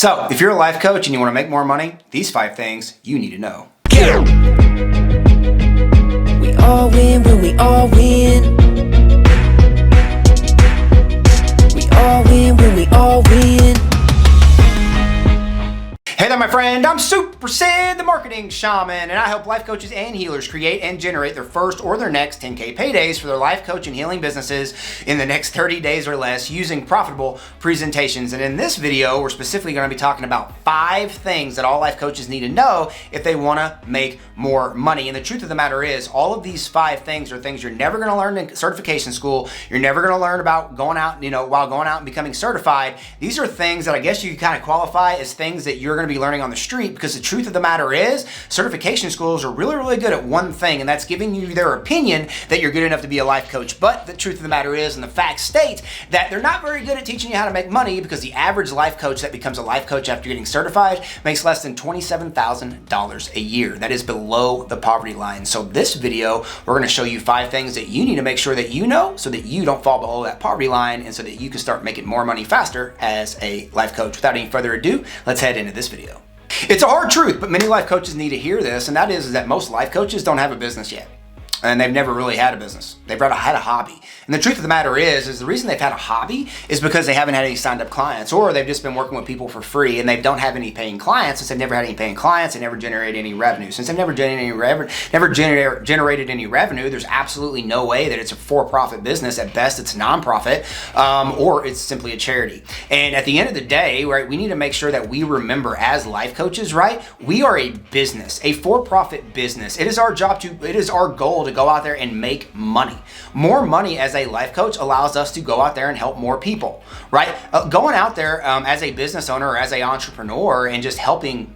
So, if you're a life coach and you want to make more money, these 5 things you need to know. We all win when we all win. We all win when we all win. Hey there, my friend. I'm Super Sid, the marketing shaman, and I help life coaches and healers create and generate their first or their next 10K paydays for their life coach and healing businesses in the next 30 days or less using profitable presentations. And in this video, we're specifically going to be talking about 5 things that all life coaches need to know if they want to make more money. And the truth of the matter is, all of these 5 things are things you're never going to learn in certification school. You're never going to learn about going out, while going out and becoming certified. These are things that I guess you could kind of qualify as things that you're going to be learning on the street, because the truth of the matter is certification schools are really good at one thing, and that's giving you their opinion that you're good enough to be a life coach. But the truth of the matter is, and the facts state, that they're not very good at teaching you how to make money, because the average life coach that becomes a life coach after getting certified makes less than $27,000 a year. That is below the poverty line. So this video, we're going to show you 5 things that you need to make sure that you know so that you don't fall below that poverty line, and so that you can start making more money faster as a life coach. Without any further ado, let's head into this video. It's a hard truth, but many life coaches need to hear this, and that is that most life coaches don't have a business yet. And they've never really had a business. They've had a hobby. And the truth of the matter is the reason they've had a hobby is because they haven't had any signed up clients, or they've just been working with people for free and they don't have any paying clients. Since they've never had any paying clients, they never generate any revenue. Since they've never generated any revenue, there's absolutely no way that it's a for-profit business. At best, it's a nonprofit, or it's simply a charity. And at the end of the day, right, we need to make sure that we remember as life coaches, right, we are a business, a for-profit business. It is our goal to go out there and make money. More money as a life coach allows us to go out there and help more people, right? Going out there as a business owner or as an entrepreneur and just helping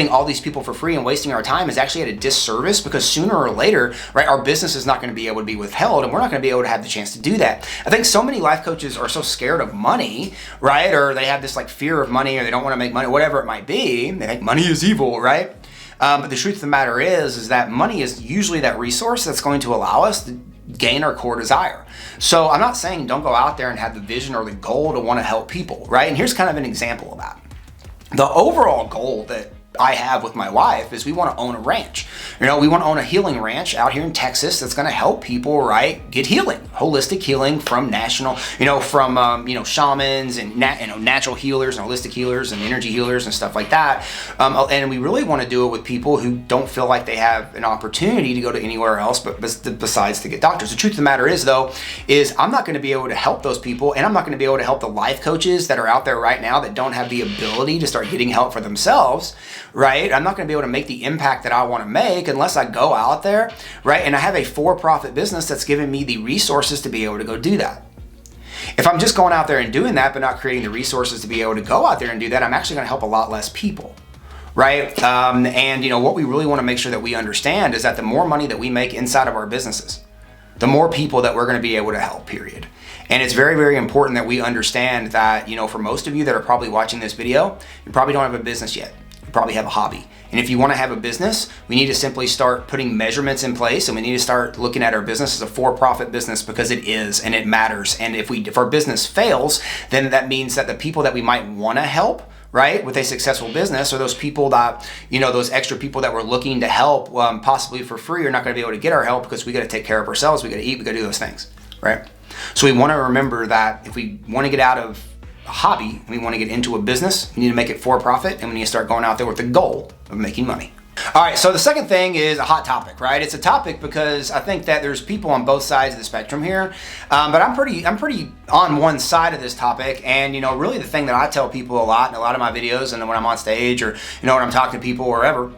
all these people for free and wasting our time is actually at a disservice, because sooner or later, right, our business is not going to be able to be withheld, and we're not going to be able to have the chance to do that. I think so many life coaches are so scared of money, right? Or they have this like fear of money, or they don't want to make money, whatever it might be. They think money is evil, right? But the truth of the matter is that money is usually that resource that's going to allow us to gain our core desire. So I'm not saying don't go out there and have the vision or the goal to want to help people, right? And here's kind of an example of that. The overall goal that I have with my wife is we want to own a ranch. We want to own a healing ranch out here in Texas that's going to help people, right, get healing, holistic healing from shamans and natural healers and holistic healers and energy healers and stuff like that. And we really want to do it with people who don't feel like they have an opportunity to go to anywhere else besides to get doctors. The truth of the matter is, though, is I'm not going to be able to help those people, and I'm not going to be able to help the life coaches that are out there right now that don't have the ability to start getting help for themselves, right? I'm not going to be able to make the impact that I want to make unless I go out there, right? And I have a for-profit business that's giving me the resources to be able to go do that. If I'm just going out there and doing that, but not creating the resources to be able to go out there and do that, I'm actually going to help a lot less people, right? And what we really want to make sure that we understand is that the more money that we make inside of our businesses, the more people that we're going to be able to help, period. And it's very, very important that we understand that, for most of you that are probably watching this video, you probably don't have a business yet. You probably have a hobby. And if you want to have a business, we need to simply start putting measurements in place, and we need to start looking at our business as a for-profit business, because it is, and it matters. And if our business fails, then that means that the people that we might want to help, right, with a successful business, or those people that, those extra people that we're looking to help possibly for free, are not going to be able to get our help, because we got to take care of ourselves, we got to eat, we got to do those things, right? So we want to remember that if we want to get out of a hobby and we want to get into a business, we need to make it for profit, and we need to start going out there with the goal of making money. All right, so the second thing is a hot topic, right? It's a topic because I think that there's people on both sides of the spectrum here, but I'm pretty on one side of this topic. And really the thing that I tell people a lot in a lot of my videos, and when I'm on stage, or when I'm talking to people or wherever,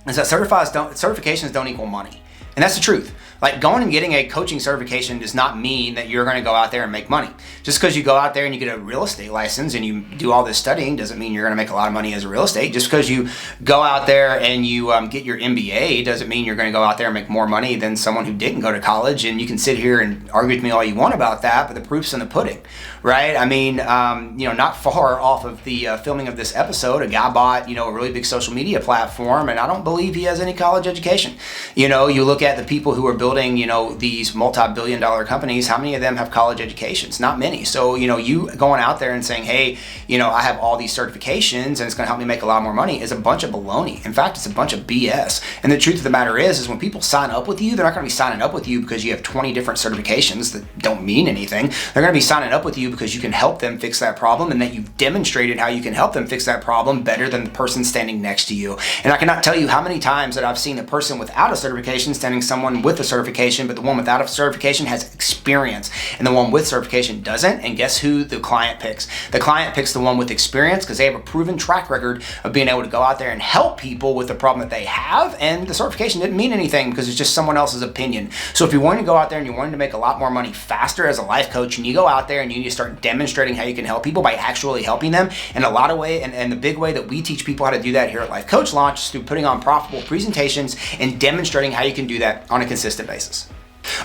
is that certifications don't equal money. And that's the truth. Like, going and getting a coaching certification does not mean that you're going to go out there and make money. Just because you go out there and you get a real estate license and you do all this studying doesn't mean you're going to make a lot of money as a real estate. Just because you go out there and you get your MBA doesn't mean you're going to go out there and make more money than someone who didn't go to college. And you can sit here and argue with me all you want about that, but the proof's in the pudding, right? I mean, not far off of the filming of this episode, a guy bought, a really big social media platform, and I don't believe he has any college education. You look look at the people who are building, these multi-billion dollar companies, how many of them have college educations? Not many. So, you going out there and saying, hey, I have all these certifications and it's going to help me make a lot more money is a bunch of baloney. In fact, it's a bunch of BS. And the truth of the matter is when people sign up with you, they're not going to be signing up with you because you have 20 different certifications that don't mean anything. They're going to be signing up with you because you can help them fix that problem and that you've demonstrated how you can help them fix that problem better than the person standing next to you. And I cannot tell you how many times that I've seen a person without a certification standing someone with a certification, but the one without a certification has experience and the one with certification doesn't. And guess who the client picks? The client picks the one with experience because they have a proven track record of being able to go out there and help people with the problem that they have. And the certification didn't mean anything because it's just someone else's opinion. So if you're wanting to go out there and you're wanting to make a lot more money faster as a life coach, and you go out there and you need to start demonstrating how you can help people by actually helping them in a lot of ways. And the big way that we teach people how to do that here at Life Coach Launch is through putting on profitable presentations and demonstrating how you can do that on a consistent basis.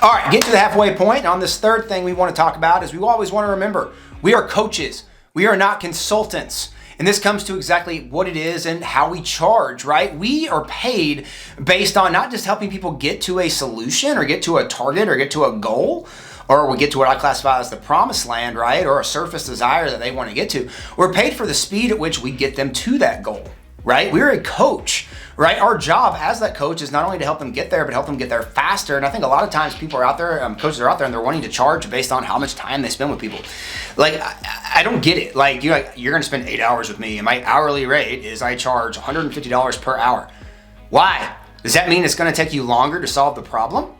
All right, get to the halfway point. On this third thing we want to talk about is we always want to remember we are coaches. We are not consultants. And this comes to exactly what it is and how we charge, right? We are paid based on not just helping people get to a solution or get to a target or get to a goal, or we get to what I classify as the promised land, right? Or a surface desire that they want to get to. We're paid for the speed at which we get them to that goal, right? We're a coach, right? Our job as that coach is not only to help them get there, but help them get there faster. And I think a lot of times people are out there, coaches are out there and they're wanting to charge based on how much time they spend with people. Like, I don't get it. Like, you're going to spend 8 hours with me and my hourly rate is I charge $150 per hour. Why? Does that mean it's going to take you longer to solve the problem?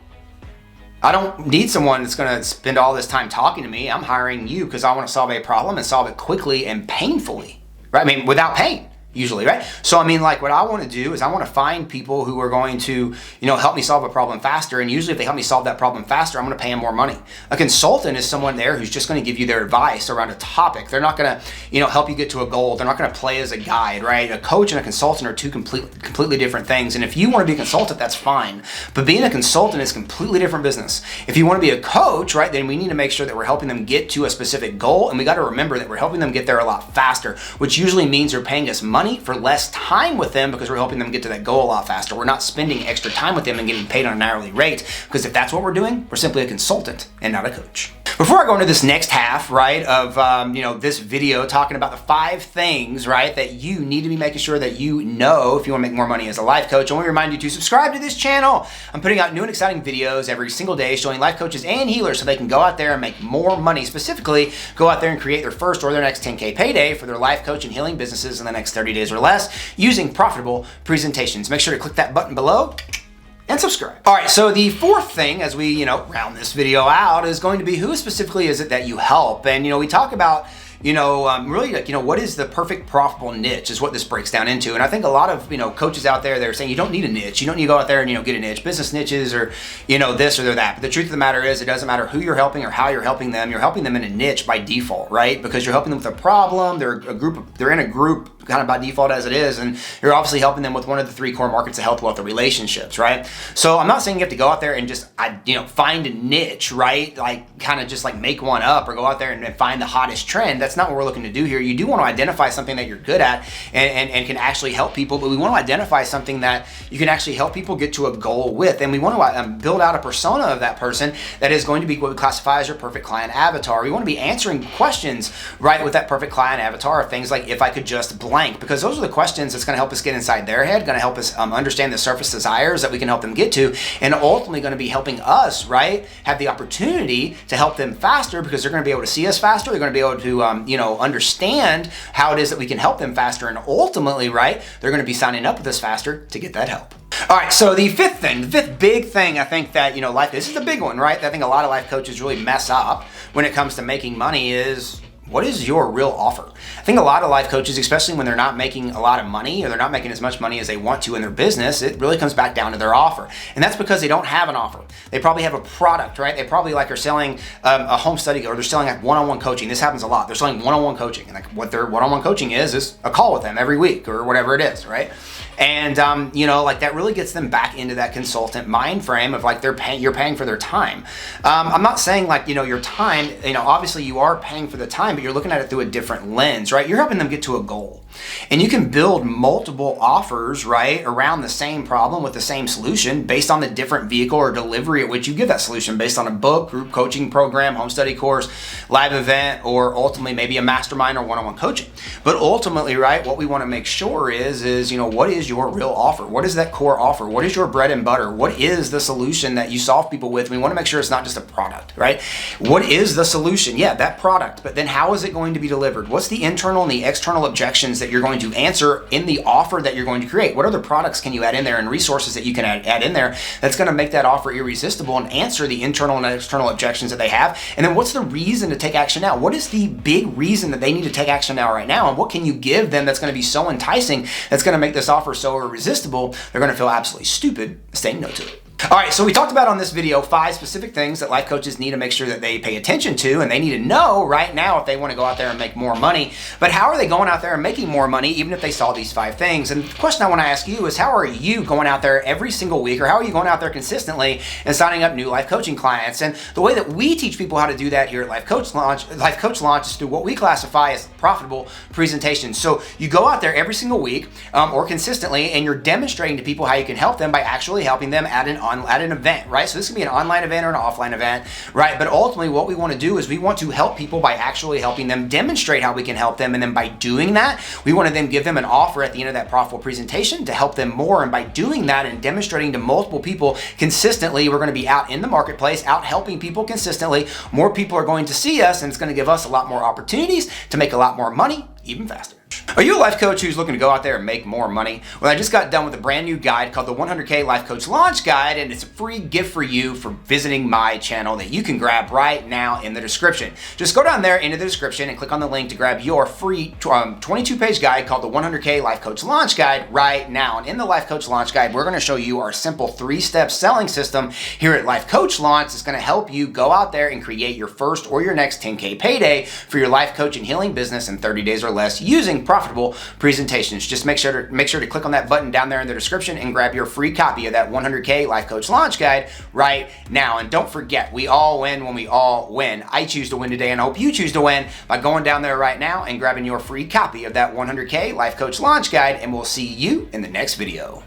I don't need someone that's going to spend all this time talking to me. I'm hiring you because I want to solve a problem and solve it quickly and painfully, right? I mean, without pain. Usually, right? So, what I want to do is I want to find people who are going to, help me solve a problem faster. And usually if they help me solve that problem faster, I'm going to pay them more money. A consultant is someone there who's just going to give you their advice around a topic. They're not going to, help you get to a goal. They're not going to play as a guide, right? A coach and a consultant are two completely different things. And if you want to be a consultant, that's fine. But being a consultant is completely different business. If you want to be a coach, right, then we need to make sure that we're helping them get to a specific goal. And we got to remember that we're helping them get there a lot faster, which usually means they're paying us money for less time with them because we're helping them get to that goal a lot faster. We're not spending extra time with them and getting paid on an hourly rate, because if that's what we're doing, we're simply a consultant and not a coach. Before I go into this next half, right, of this video talking about the 5 things, right, that you need to be making sure that you know if you want to make more money as a life coach, I want to remind you to subscribe to this channel. I'm putting out new and exciting videos every single day showing life coaches and healers so they can go out there and make more money. Specifically, go out there and create their first or their next 10K payday for their life coach and healing businesses in the next 30 days or less using profitable presentations. Make sure to click that button below and subscribe. All right, so the fourth thing as we, round this video out is going to be who specifically is it that you help? And, we talk about, really like, what is the perfect profitable niche is what this breaks down into. And I think a lot of, coaches out there, they're saying you don't need a niche. You don't need to go out there and, get a niche, business niches or, this or that. But the truth of the matter is it doesn't matter who you're helping or how you're helping them. You're helping them in a niche by default, right? Because you're helping them with a problem. They're in a group kind of by default as it is, and you're obviously helping them with one of the 3 core markets of health, wealth, or relationships, right? So I'm not saying you have to go out there and just, find a niche, right? Like kind of just like make one up or go out there and find the hottest trend. That's not what we're looking to do here. You do want to identify something that you're good at and can actually help people, but we want to identify something that you can actually help people get to a goal with, and we want to build out a persona of that person that is going to be what we classify as your perfect client avatar. We want to be answering questions, right, with that perfect client avatar, things like if I could just blank, because those are the questions that's going to help us get inside their head, going to help us understand the surface desires that we can help them get to, and ultimately going to be helping us, right, have the opportunity to help them faster because they're going to be able to see us faster. They're going to be able to, understand how it is that we can help them faster, and ultimately, right, they're going to be signing up with us faster to get that help. All right, so the fifth big thing I think that, this is the big one, right, that I think a lot of life coaches really mess up when it comes to making money is, what is your real offer? I think a lot of life coaches, especially when they're not making a lot of money or they're not making as much money as they want to in their business, it really comes back down to their offer. And that's because they don't have an offer. They probably have a product, right? They probably are selling a home study, or they're selling like one-on-one coaching. This happens a lot. They're selling one-on-one coaching. And like what their one-on-one coaching is a call with them every week or whatever it is, right? And, that really gets them back into that consultant mind frame of like you're paying for their time. I'm not saying your time, obviously you are paying for the time, but you're looking at it through a different lens, right? You're helping them get to a goal. And you can build multiple offers, right, around the same problem with the same solution based on the different vehicle or delivery at which you give that solution, based on a book, group coaching program, home study course, live event, or ultimately maybe a mastermind or one-on-one coaching. But ultimately, right, what we want to make sure is, what is your real offer? What is that core offer? What is your bread and butter? What is the solution that you solve people with? We want to make sure it's not just a product, right? What is the solution? Yeah, that product, but then how is it going to be delivered? What's the internal and the external objections that you're going to answer in the offer that you're going to create? What other products can you add in there and resources that you can add in there that's going to make that offer irresistible and answer the internal and external objections that they have? And then what's the reason to take action now? What is the big reason that they need to take action now right now? And what can you give them that's going to be so enticing, that's going to make this offer so irresistible, they're going to feel absolutely stupid saying no to it? All right, so we talked about on this video 5 specific things that life coaches need to make sure that they pay attention to, and they need to know right now if they want to go out there and make more money. But how are they going out there and making more money even if they saw these 5 things? And the question I want to ask you is, how are you going out there every single week, or how are you going out there consistently and signing up new life coaching clients? And the way that we teach people how to do that here at Life Coach Launch is through what we classify as profitable presentations. So you go out there every single week or consistently, and you're demonstrating to people how you can help them by actually helping them at an event, right? So this can be an online event or an offline event, right? But ultimately what we want to do is we want to help people by actually helping them demonstrate how we can help them. And then by doing that, we want to then give them an offer at the end of that profitable presentation to help them more. And by doing that and demonstrating to multiple people consistently, we're going to be out in the marketplace, out helping people consistently. More people are going to see us, and it's going to give us a lot more opportunities to make a lot more money even faster. Are you a life coach who's looking to go out there and make more money? Well, I just got done with a brand new guide called the 100K Life Coach Launch Guide, and it's a free gift for you for visiting my channel that you can grab right now in the description. Just go down there into the description and click on the link to grab your free 22-page guide called the 100K Life Coach Launch Guide right now. And in the Life Coach Launch Guide, we're going to show you our simple 3-step selling system here at Life Coach Launch. It's going to help you go out there and create your first or your next 10K payday for your life coach and healing business in 30 days or less using profitable presentations. Just make sure to click on that button down there in the description and grab your free copy of that 100K Life Coach Launch Guide right now. And don't forget, we all win when we all win. I choose to win today, and I hope you choose to win by going down there right now and grabbing your free copy of that 100K Life Coach Launch Guide, and we'll see you in the next video.